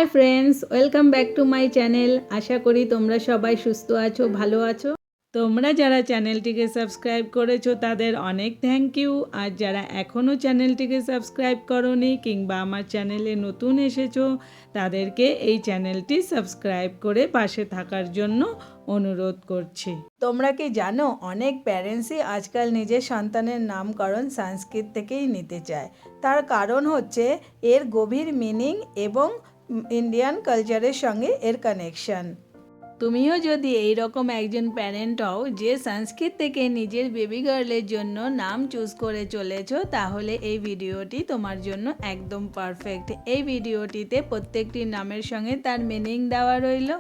Hi friends welcome back to my channel. आशा करी তোমরা সবাই সুস্থ আছো, ভালো আছো। তোমরা যারা চ্যানেলটিকে সাবস্ক্রাইব করেছো তাদের অনেক থ্যাংক ইউ। আর যারা এখনও চ্যানেলটিকে সাবস্ক্রাইব করোনি কিংবা আমার চ্যানেলে নতুন এসেছো তাদেরকে এই চ্যানেলটি সাবস্ক্রাইব করে পাশে থাকার জন্য অনুরোধ করছি। তোমরা কি জানো অনেক প্যারেন্টসই আজকাল নিজের সন্তানের নামকরণ সংস্কৃত থেকেই নিতে চায়। তার কারণ হচ্ছে এর গভীর মিনিং এবং ইন্ডিয়ান কালচারের সঙ্গে এর কানেকশন। তুমিও যদি এই রকম একজন প্যারেন্ট হও যে সংস্কৃত থেকে নিজের বেবি গার্লের জন্য নাম চুজ করে চলেছো, তাহলে এই ভিডিওটি তোমার জন্য একদম পারফেক্ট। এই ভিডিওটিতে প্রত্যেকটি নামের সঙ্গে তার মিনিং দেওয়া রইল।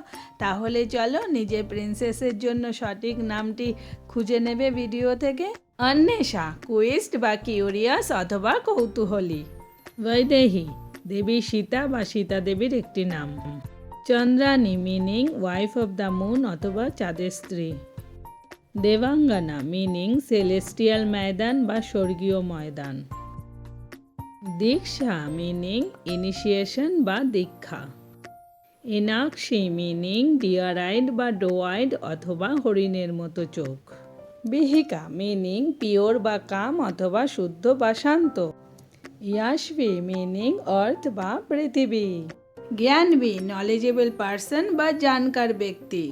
তাহলে চলো নিজের প্রিন্সেসের জন্য সঠিক নামটি খুঁজে নেবে ভিডিও থেকে। অন্বেষা কুইস্ট বা কিউরিয়াস অথবা কৌতূহলী। বৈদেহী দেবী সীতা বা সীতা দেবীর একটি নাম। Chandrani meaning wife of the moon অথবা চাঁদের স্ত্রী। দেবাঙ্গনা মিনিং সেলেস্টিয়াল ময়দান বা স্বর্গীয় ময়দান। দীক্ষা মিনিং ইনিশিয়েশন বা দীক্ষা। ইনাক্ষী মিনিং ডিয়ার আইড বা ডো আইড অথবা হরিণের মতো চোখ। বিহিকা মিনিং পিওর বা কাম অথবা শুদ্ধ বা শান্ত। ইয়াশবি মিনিং আর্থ বা পৃথিবী। জ্ঞানবি নলেজেবল পার্সন বা জানকার ব্যক্তি।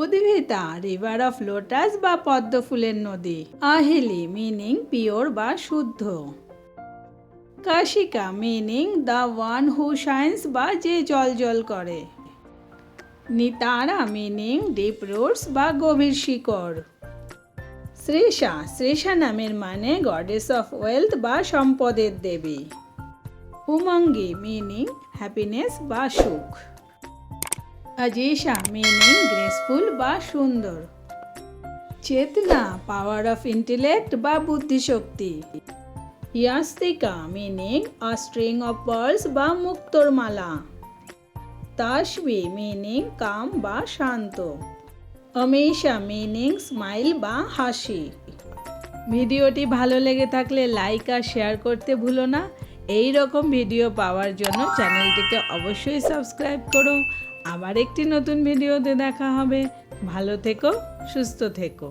উদ্ভিতা রিভার অফ লোটাস বা পদ্ম ফুলের নদী। আহিলি মিনিং পিওর বা শুদ্ধ। Kashika meaning the one who shines বা যে জল জল করে। নিতারা মিনিং ডিপ রুটস বা গভীর শিকড়। শ্রীষা শ্রীষা নামের মানে গডেস অফ ওয়েলথ বা সম্পদের দেবী। উমঙ্গী মিনিং হ্যাপিনেস বা সুখ। অজিশা মিনিং গ্রেসফুল বা সুন্দর। চেতনা পাওয়ার অফ ইন্টেলেক্ট বা বুদ্ধিশক্তি। Yastika meaning a string of pearls বা মুক্তোর মালা। তাসবি মিনিং কাম বা শান্ত। অমিশা মিনিং স্মাইল বা হাসি। ভিডিওটি ভালো লেগে থাকলে লাইক আর শেয়ার করতে ভুলো না। এই রকম ভিডিও পাওয়ার জন্য চ্যানেলটিকে অবশ্যই সাবস্ক্রাইব করো। আবার একটি নতুন ভিডিওতে দেখা হবে। ভালো থেকো, সুস্থ থেকো।